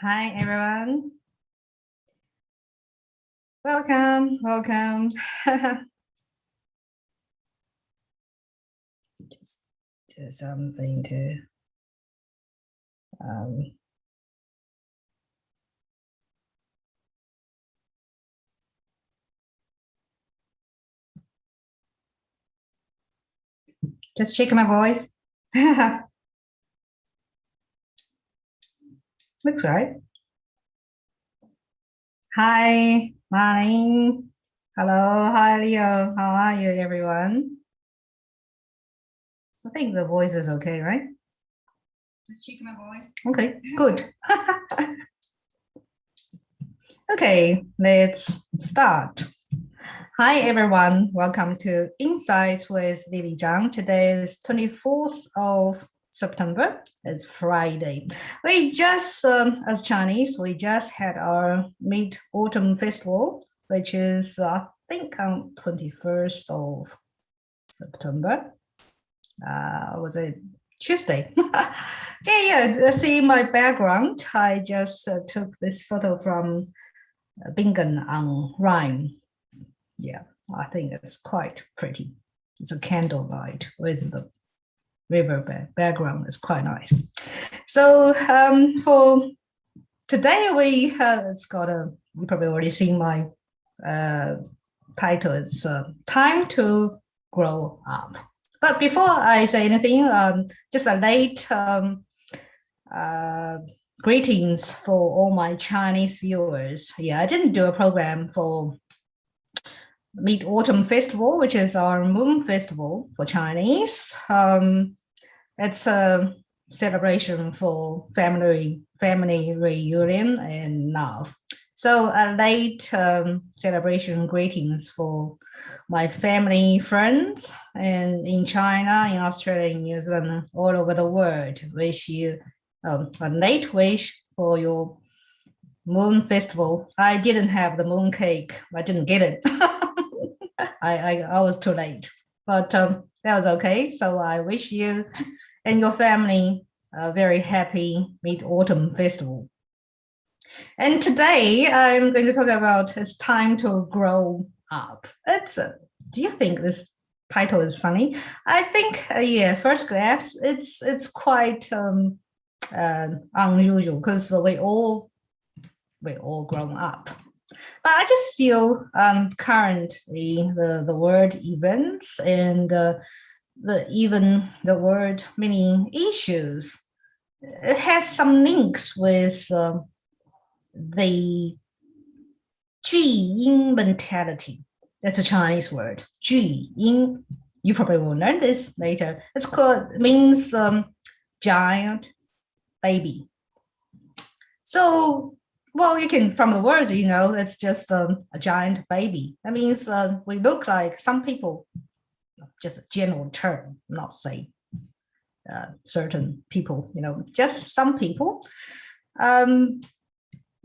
Hi, everyone. Welcome. Just do something to um, just check my voice. Looks right. Hi, morning. Hello, hi, Leo. How are you, everyone? I think the voice is okay, right? Just check my voice. Okay, good. Okay, let's start. Hi, everyone. Welcome to Insights with Lily Zhang. Today is 24th of September. It's Friday. We just, as Chinese, we just had our Mid-Autumn Festival, which is, I think, on 21st of September. Was it Tuesday? Yeah. See my background. I just took this photo from Bingen on Rhine. Yeah, I think it's quite pretty. It's a candlelight with the river background. It's quite nice. So for today, it's got you probably already seen my title. It's Time to Grow Up. But before I say anything, just a late greetings for all my Chinese viewers. Yeah, I didn't do a program for Mid-Autumn Festival, which is our moon festival for Chinese. It's a celebration for family reunion and love. So a late celebration greetings for my family, friends, and in China, in Australia, in New Zealand, all over the world. Wish you a late wish for your moon festival. I didn't have the moon cake. I didn't get it. I was too late, but that was okay. So I wish you and your family a very happy Mid-Autumn Festival. And today I'm going to talk about it's time to grow up. Do you think this title is funny? I think, yeah, first glance, it's quite unusual because we all grown up. But I just feel currently the word events and even the word many issues, it has some links with the 巨婴 mentality. That's a Chinese word, 巨婴. You probably will learn this later. Means giant baby. So, well, you can, from the words, it's just a giant baby. That means we look like some people, just a general term, not say certain people, just some people.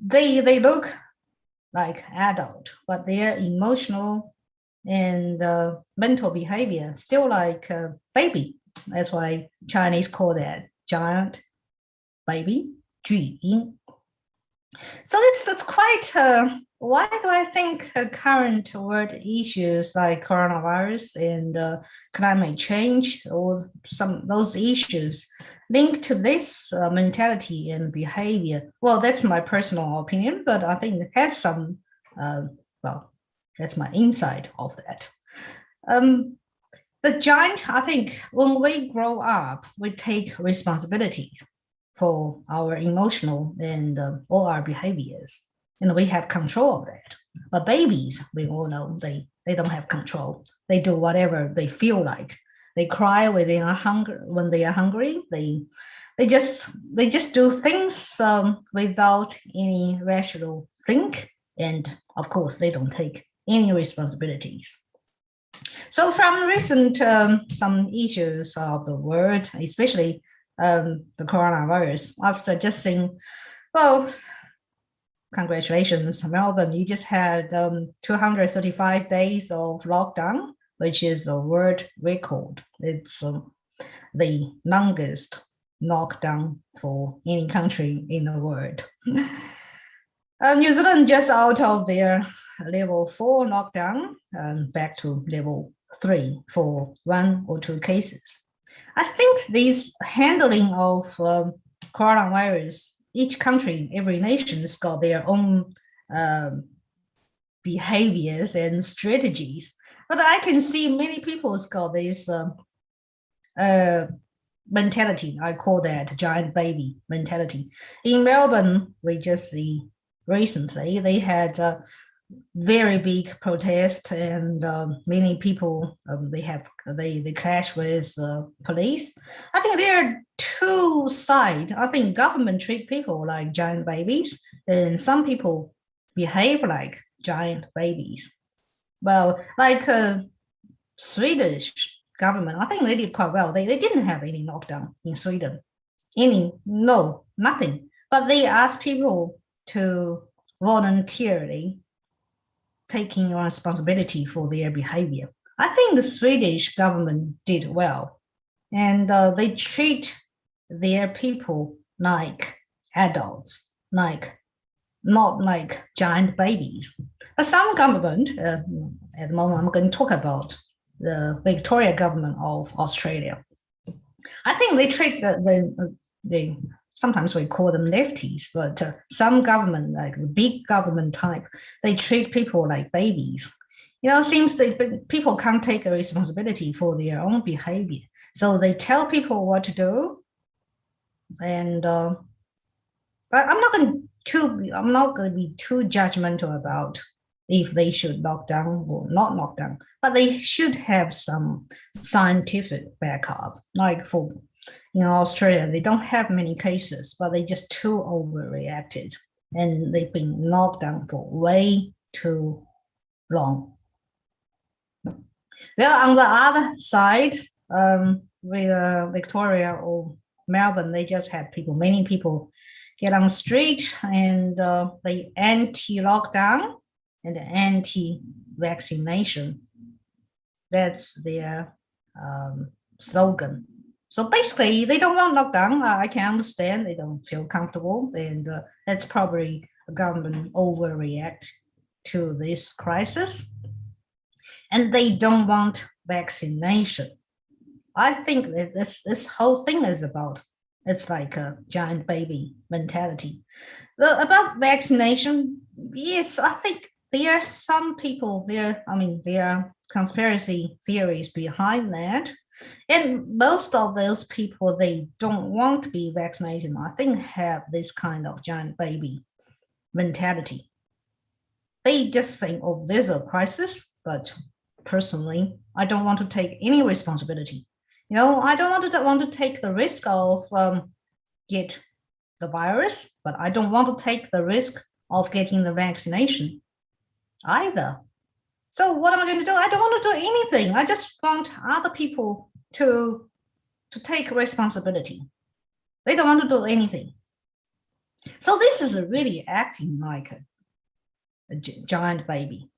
They look like adult, but their emotional and mental behavior still like a baby. That's why Chinese call that giant baby, 巨婴. So that's quite, why do I think current world issues like coronavirus and climate change or those issues linked to this mentality and behavior? Well, that's my personal opinion, but I think it has some, well, that's my insight of that. The giant, I think when we grow up, we take responsibilities for our emotional and all our behaviors, and we have control of that. But babies, we all know they don't have control. They do whatever they feel like. They cry when they are hungry. They just do things without any rational think, and of course they don't take any responsibilities. So from recent some issues of the world, especially the coronavirus, I'm suggesting, well, congratulations, Melbourne. You just had 235 days of lockdown, which is a world record. It's the longest lockdown for any country in the world. New Zealand just out of their level 4 lockdown, back to level 3 for 1 or 2 cases. I think this handling of coronavirus, each country, every nation has got their own behaviors and strategies. But I can see many people's got this mentality. I call that giant baby mentality. In Melbourne, we just see recently they had a very big protest, and many people they clash with police. I think there are two sides. I think government treat people like giant babies, and some people behave like giant babies. Well, like Swedish government, I think they did quite well. They didn't have any lockdown in Sweden. Nothing. But they asked people to voluntarily taking responsibility for their behavior. I think the Swedish government did well, and they treat their people like adults, not like giant babies. But some government, at the moment, I'm going to talk about the Victoria government of Australia. I think they treat they sometimes we call them lefties, but some government, like the big government type, they treat people like babies. Seems that people can't take a responsibility for their own behavior. So they tell people what to do. And but I'm not going to be too judgmental about if they should lock down or not lock down, but they should have some scientific backup. Like for Australia, they don't have many cases, but they just too overreacted, and they've been locked down for way too long. Well, on the other side, with Victoria or Melbourne, they just had many people get on the street, and they anti-lockdown and anti-vaccination. That's their slogan. So basically, they don't want lockdown. I can understand they don't feel comfortable, and that's probably a government overreact to this crisis. And they don't want vaccination. I think that this whole thing is about, it's like a giant baby mentality. About vaccination, yes, I think there are some people there. There are conspiracy theories behind that. And most of those people, they don't want to be vaccinated, I think, have this kind of giant baby mentality. They just think, oh, there's a crisis, but personally, I don't want to take any responsibility. I don't want to take the risk of get the virus, but I don't want to take the risk of getting the vaccination either. So what am I going to do? I don't want to do anything. I just want other people to take responsibility. They don't want to do anything. So this is really acting like a giant baby.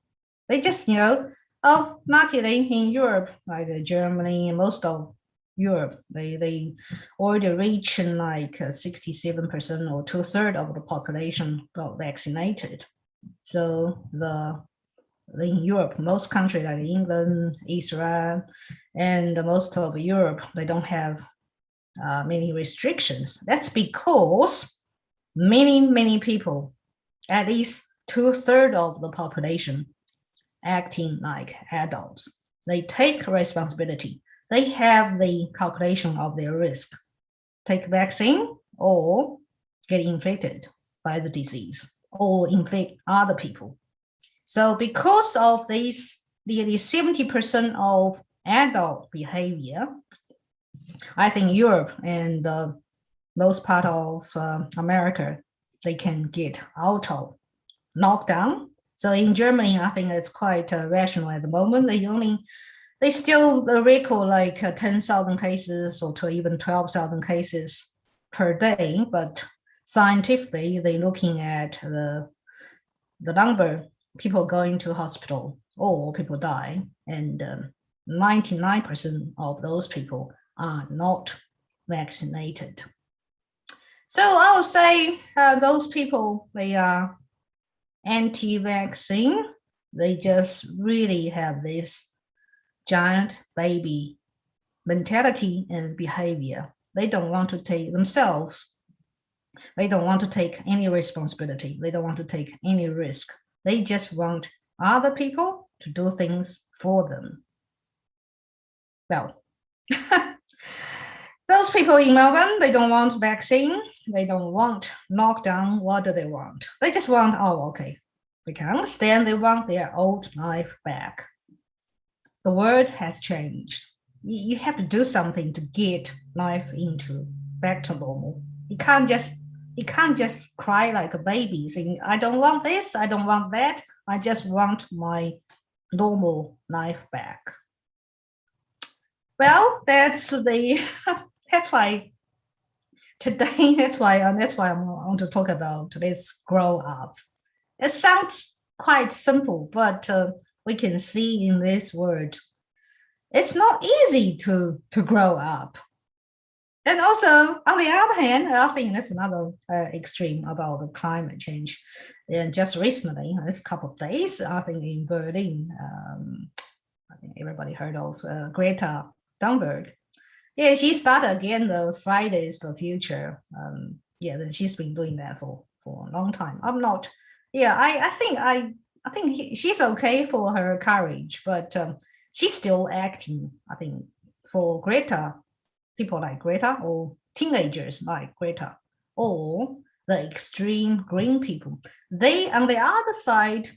They just, luckily in Europe, like Germany and most of Europe, they already reached like 67% or 2/3 of the population got vaccinated. So in Europe, most countries like England, Israel, and most of Europe, they don't have many restrictions. That's because many people, at least 2/3 of the population, acting like adults. They take responsibility. They have the calculation of their risk. Take vaccine or get infected by the disease or infect other people. So because of this, nearly 70% of adult behavior, I think Europe and most part of America, they can get out of lockdown. So in Germany, I think it's quite rational at the moment. They still record like 10,000 cases or to even 12,000 cases per day, but scientifically, they're looking at the number people going to hospital or people die, and 99% of those people are not vaccinated. So I would say those people, they are anti-vaccine. They just really have this giant baby mentality and behavior. They don't want to take themselves. They don't want to take any responsibility. They don't want to take any risk. They just want other people to do things for them. Well, those people in Melbourne, they don't want vaccine. They don't want lockdown. What do they want? They just want, oh, okay. We can understand they want their old life back. The world has changed. You have to do something to get life into back to normal. You can't just cry like a baby saying, I don't want this, I don't want that. I just want my normal life back. Well, that's why today, that's why I want to talk about today's grow up. It sounds quite simple, but we can see in this word, it's not easy to grow up. And also, on the other hand, I think that's another extreme about the climate change. And just recently, this couple of days, I think in Berlin, I think everybody heard of Greta Thunberg. Yeah, she started again the Fridays for Future. Yeah, she's been doing that for a long time. I'm not. Yeah, I think she's okay for her courage, but she's still acting. I think for Greta, people like Greta, or teenagers like Greta, or the extreme green people, they on the other side,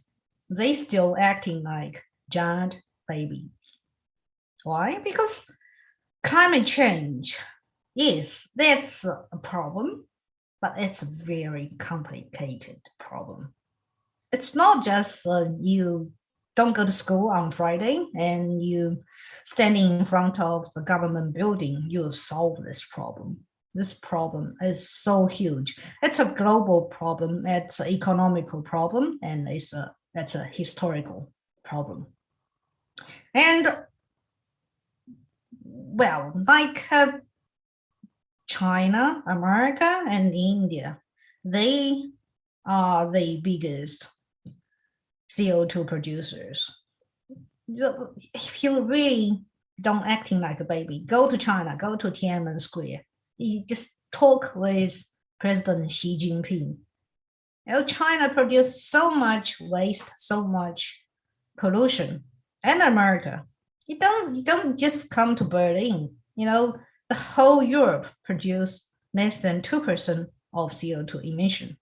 they still acting like giant baby. Why? Because climate change, yes, that's a problem, but it's a very complicated problem. It's not just you don't go to school on Friday and you standing in front of the government building, you solve this problem. This problem is so huge. It's a global problem, it's an economical problem, and that's a historical problem. And well, like China, America, and India, they are the biggest CO2 producers. If you really don't acting like a baby, go to China, go to Tiananmen Square. You just talk with President Xi Jinping. You know, China produced so much waste, so much pollution, and America. You don't just come to Berlin. You know, the whole Europe produced less than 2% of CO2 emission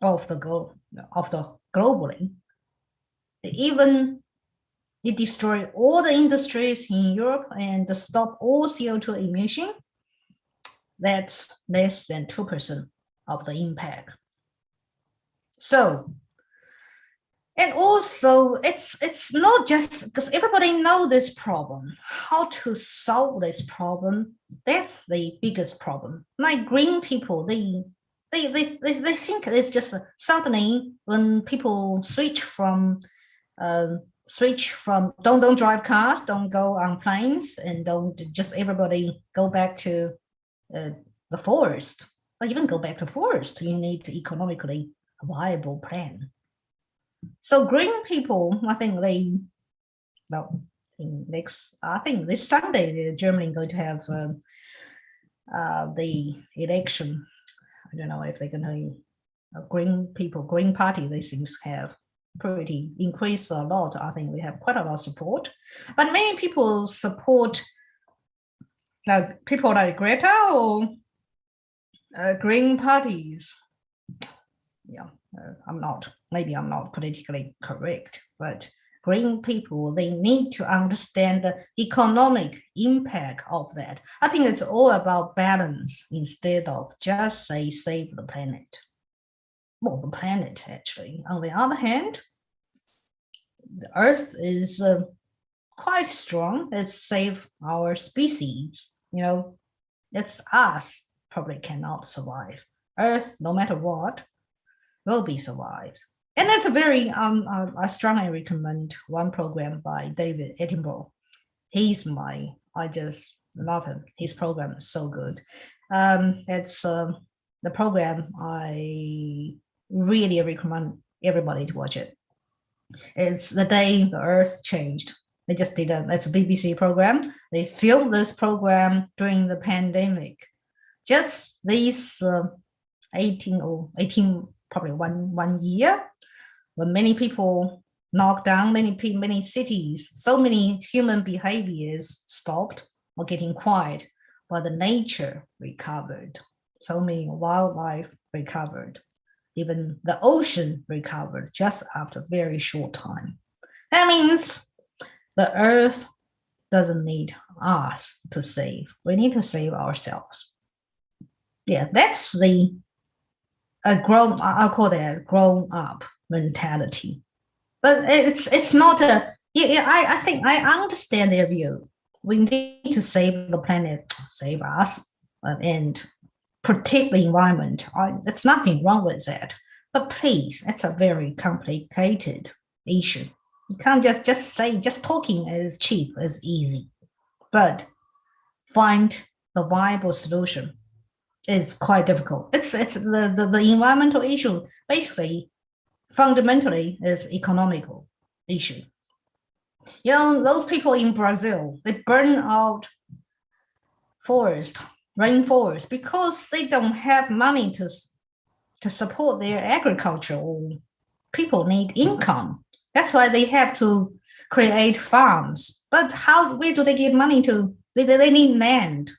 of the globally. Even it destroyed all the industries in Europe and stop all CO2 emission. That's less than 2% of the impact. So, and also it's not just because everybody know this problem. How to solve this problem? That's the biggest problem. Like green people, they think it's just suddenly when people switch from don't drive cars, don't go on planes, and don't just everybody go back to the forest. Or even go back to forest, you need to economically viable plan. So green people, I think I think this Sunday, Germany going to have the election. I don't know if they're going to Green Party, they seem to have pretty increased a lot. I think we have quite a lot of support, but many people support like people like Greta or green parties. Yeah, maybe I'm not politically correct, but green people, they need to understand the economic impact of that. I think it's all about balance instead of just say save the planet. Well, the planet actually. On the other hand, the Earth is quite strong. It's saved our species. You know, it's us probably cannot survive. Earth, no matter what, will be survived. And that's a very, I strongly recommend one program by David Attenborough. I just love him. His program is so good. It's the program I really recommend everybody to watch it. It's the day the Earth changed. They just did it's a BBC program. They filmed this program during the pandemic. Just these 18, probably one year, when many people knocked down many cities, so many human behaviors stopped or getting quiet, but the nature recovered. So many wildlife recovered. Even the ocean recovered just after a very short time. That means the earth doesn't need us to save. We need to save ourselves. Yeah, that's the I'll call that grown up mentality. But it's not a, yeah, I think I understand their view. We need to save the planet, save us, and protect the environment. There's nothing wrong with that. But please, it's a very complicated issue. You can't just say, just talking is cheap, is easy. But find the viable solution is quite difficult. It's the environmental issue basically fundamentally is economical issue. You know, those people in Brazil, they burn out rainforest, because they don't have money to support their agriculture, or people need income. That's why they have to create farms. But where do they get money to? They need land.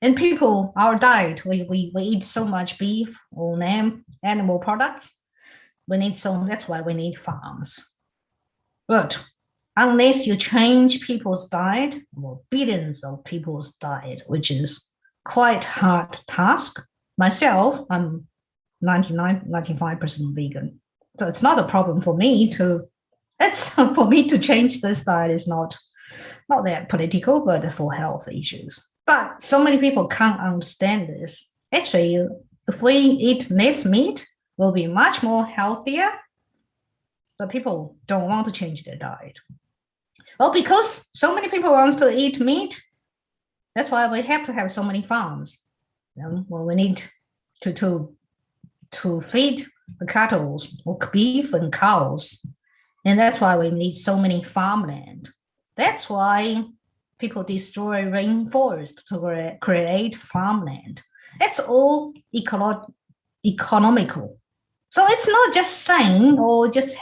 And people, our diet, we eat so much beef or lamb, animal products. That's why we need farms. But unless you change people's diet, or billions of people's diet, which is quite hard task. Myself, I'm 95% vegan. So it's not a problem for me for me to change this diet is not that political, but for health issues. But so many people can't understand this. Actually, if we eat less meat, we'll be much more healthier. But people don't want to change their diet. Well, because so many people want to eat meat, that's why we have to have so many farms. Well, we need to feed the cattle or beef and cows. And that's why we need so many farmland. That's why people destroy rainforest to create farmland. It's all economical. So it's not just saying or just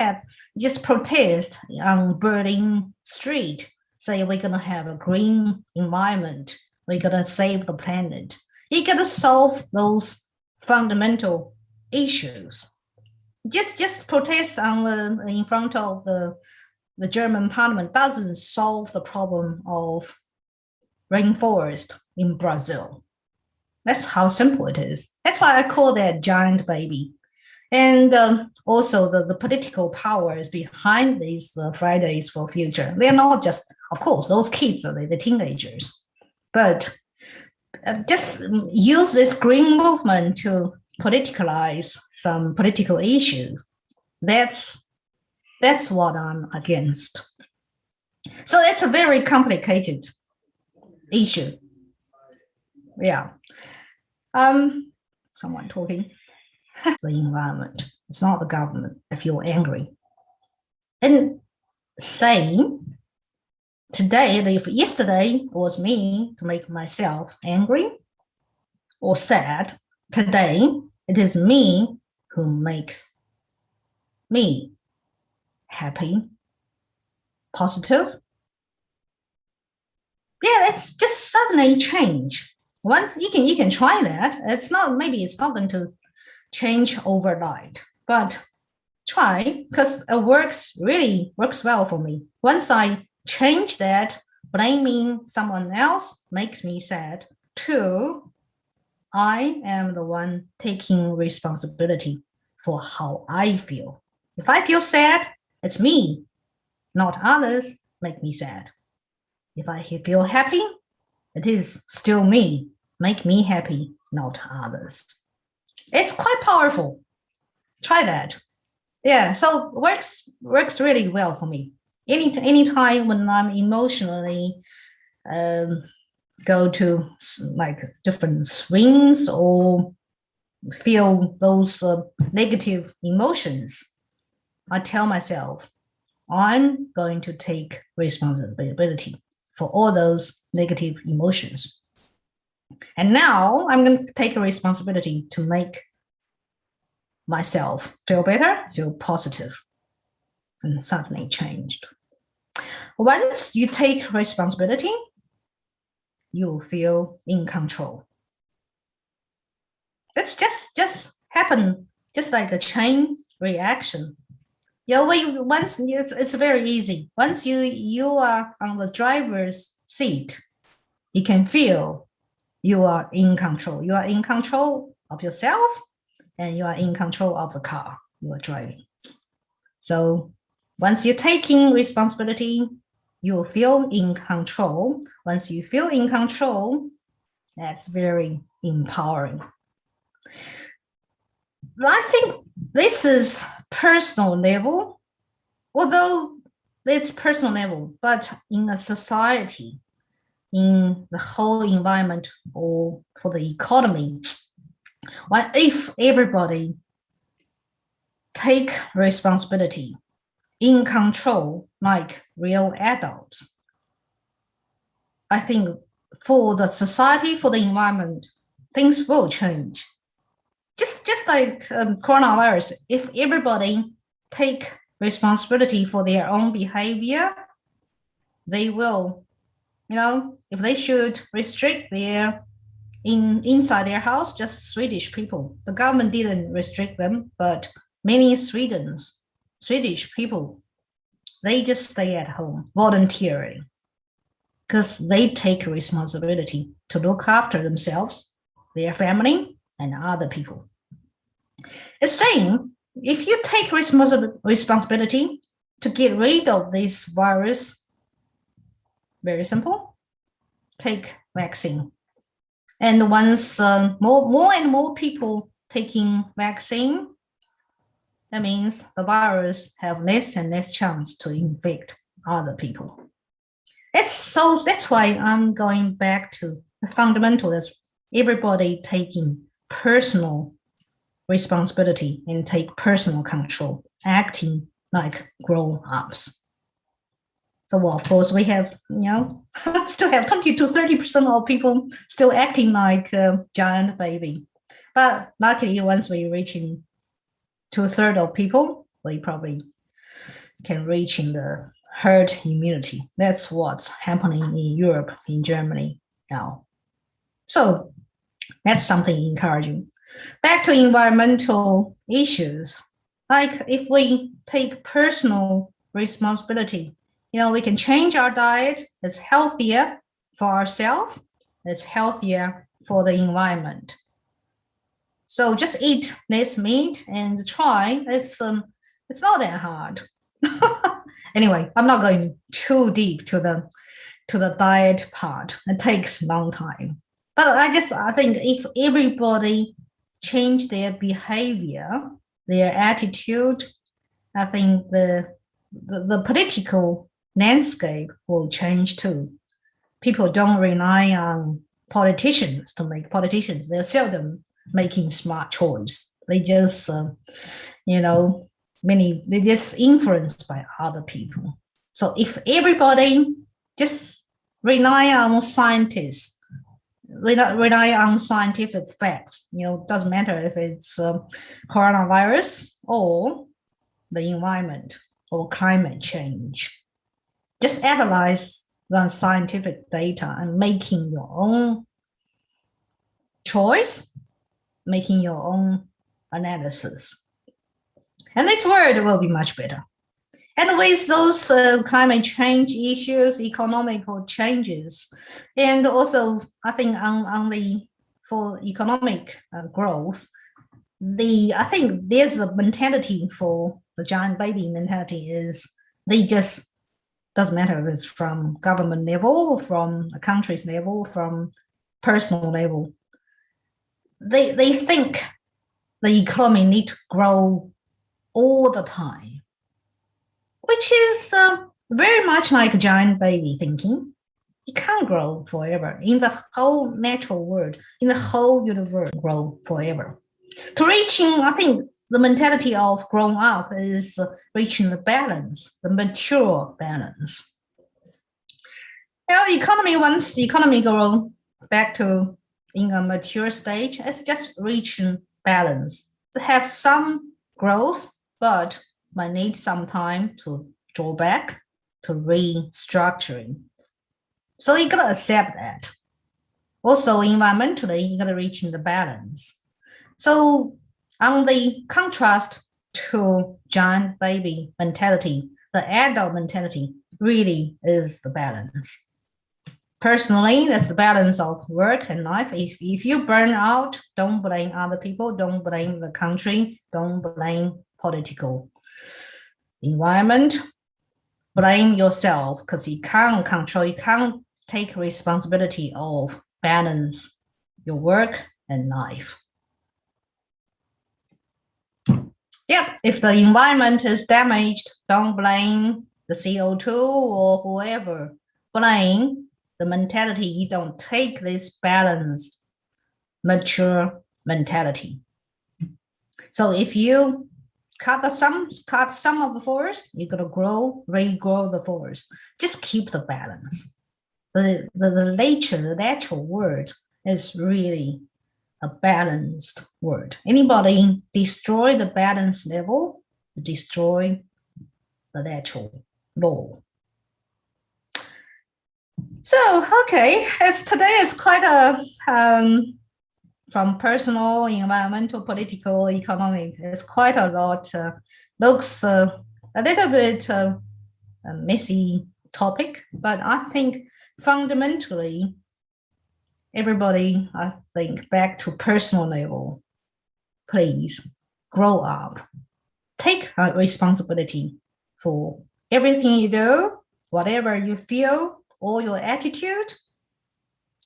protest on Berlin street, say we're gonna have a green environment, we're gonna save the planet. You gotta solve those fundamental issues. Just protest in front of the German parliament doesn't solve the problem of rainforest in Brazil. That's how simple it is. That's why I call that giant baby. And also the political powers behind these Fridays for Future. They're not just, of course, those kids are the teenagers, but just use this green movement to politicalize some political issues. That's what I'm against. So it's a very complicated issue. Yeah. Someone talking. The environment. It's not the government if you're angry. And saying yesterday was me to make myself angry or sad, today it is me who makes me happy, positive. Yeah, it's just suddenly change. Once you can try that. It's not going to change overnight, but try, because it really works well for me. Once I change that, blaming someone else makes me sad too. I am the one taking responsibility for how I feel. If I feel sad, it's me, not others make me sad. If I feel happy, it is still me, make me happy, not others. It's quite powerful. Try that. Yeah, so works really well for me. Any time when I'm emotionally go to like different swings or feel those negative emotions, I tell myself, I'm going to take responsibility for all those negative emotions. And now I'm going to take a responsibility to make myself feel better, feel positive, and suddenly changed. Once you take responsibility, you feel in control. It's just happen, just like a chain reaction. Once it's very easy. Once you are on the driver's seat, you can feel you are in control. You are in control of yourself, and you are in control of the car you are driving. So once you're taking responsibility, you will feel in control. Once you feel in control, that's very empowering. I think this is personal level, although it's personal level, but in a society, in the whole environment or for the economy, what if everybody take responsibility, in control like real adults? I think for the society, for the environment, things will change. Just like coronavirus, if everybody take responsibility for their own behavior, they will, if they should restrict their inside their house, just Swedish people. The government didn't restrict them, but many Swedish people, they just stay at home voluntarily because they take responsibility to look after themselves, their family, and other people. It's saying if you take responsibility to get rid of this virus, very simple, take vaccine. And once more and more people taking vaccine, that means the virus have less and less chance to infect other people. That's why I'm going back to the fundamental, that's everybody taking personal responsibility and take personal control, acting like grown-ups. So, well, of course, we have, still have 20 to 30% of people still acting like a giant baby. But luckily, once we reach in 2/3 of people, we probably can reach in the herd immunity. That's what's happening in Europe, in Germany now. So that's something encouraging. Back to environmental issues. Like if we take personal responsibility, we can change our diet. It's healthier for ourselves. It's healthier for the environment. So just eat less meat and try. It's not that hard. Anyway, I'm not going too deep to the diet part. It takes a long time. But I think if everybody change their behavior, their attitude, I think the political landscape will change too. People don't rely on politicians to make politicians. They're seldom making smart choice. They just, they just influenced by other people. So if everybody just rely on scientists, rely on scientific facts, doesn't matter if it's coronavirus or the environment or climate change. Just analyze the scientific data and making your own choice, making your own analysis. And this world will be much better. And with those climate change issues, economical changes, and also I think for economic growth, I think there's a mentality for the giant baby mentality is they just doesn't matter if it's from government level, from the country's level, from personal level. They think the economy needs to grow all the time, which is very much like giant baby thinking. it can't grow forever. In the whole natural world, in the whole universe, grow forever. To reaching, I think the mentality of grown up is reaching the balance, the mature balance. Once the economy go back to in a mature stage, it's just reaching balance. To have some growth, but might need some time to draw back, to restructuring. So you gotta accept that. Also, environmentally, you gotta reach in the balance. So on the contrast to giant baby mentality, the adult mentality really is the balance. Personally, that's the balance of work and life. If you burn out, don't blame other people, don't blame the country, don't blame political environment, blame yourself because you can't control, you can't take responsibility of balance your work and life. Yep, if the environment is damaged, don't blame the CO2 or whoever. Blame the mentality. You don't take this balanced, mature mentality. So if you cut some of the forest, you're gonna regrow the forest. Just keep the balance. The nature, the natural world is really a balanced world. Anybody destroy the balance level, destroy the natural law. So, okay, today it's quite a from personal, environmental, political, economic. It's quite a lot. Looks a little bit a messy topic, but I think fundamentally, everybody, I think, back to personal level, please grow up. Take responsibility for everything you do, whatever you feel, all your attitude,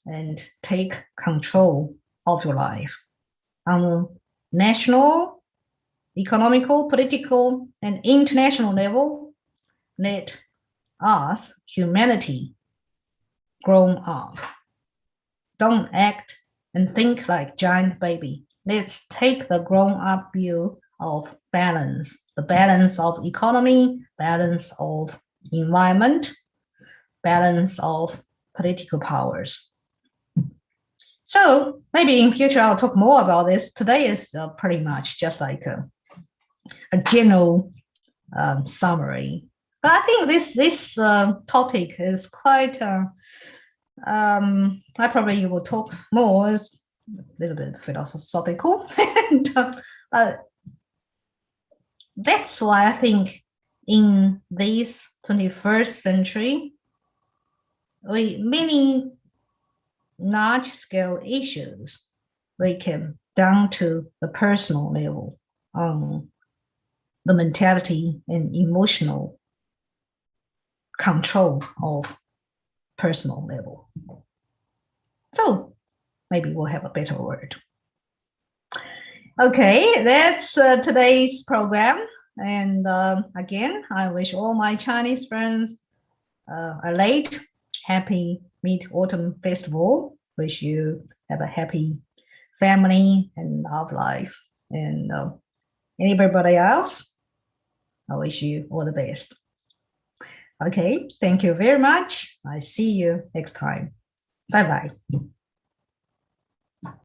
and take control of your life on national, economical, political, and international level. Let us, humanity, grow up. Don't act and think like giant baby. Let's take the grown-up view of balance, the balance of economy, balance of environment, balance of political powers. So maybe in future I'll talk more about this. Today is pretty much just like a general summary. But I think this topic is quite. I probably will talk more. It's a little bit philosophical, and that's why I think in this 21st century, many large-scale issues we can down to the personal level, the mentality and emotional control of personal level. So maybe we'll have a better word. Okay, that's today's program. And again, I wish all my Chinese friends a late, happy Mid-Autumn Festival. Wish you have a happy family and love life. And anybody else, I wish you all the best. Okay, thank you very much. I see you next time. Bye-bye.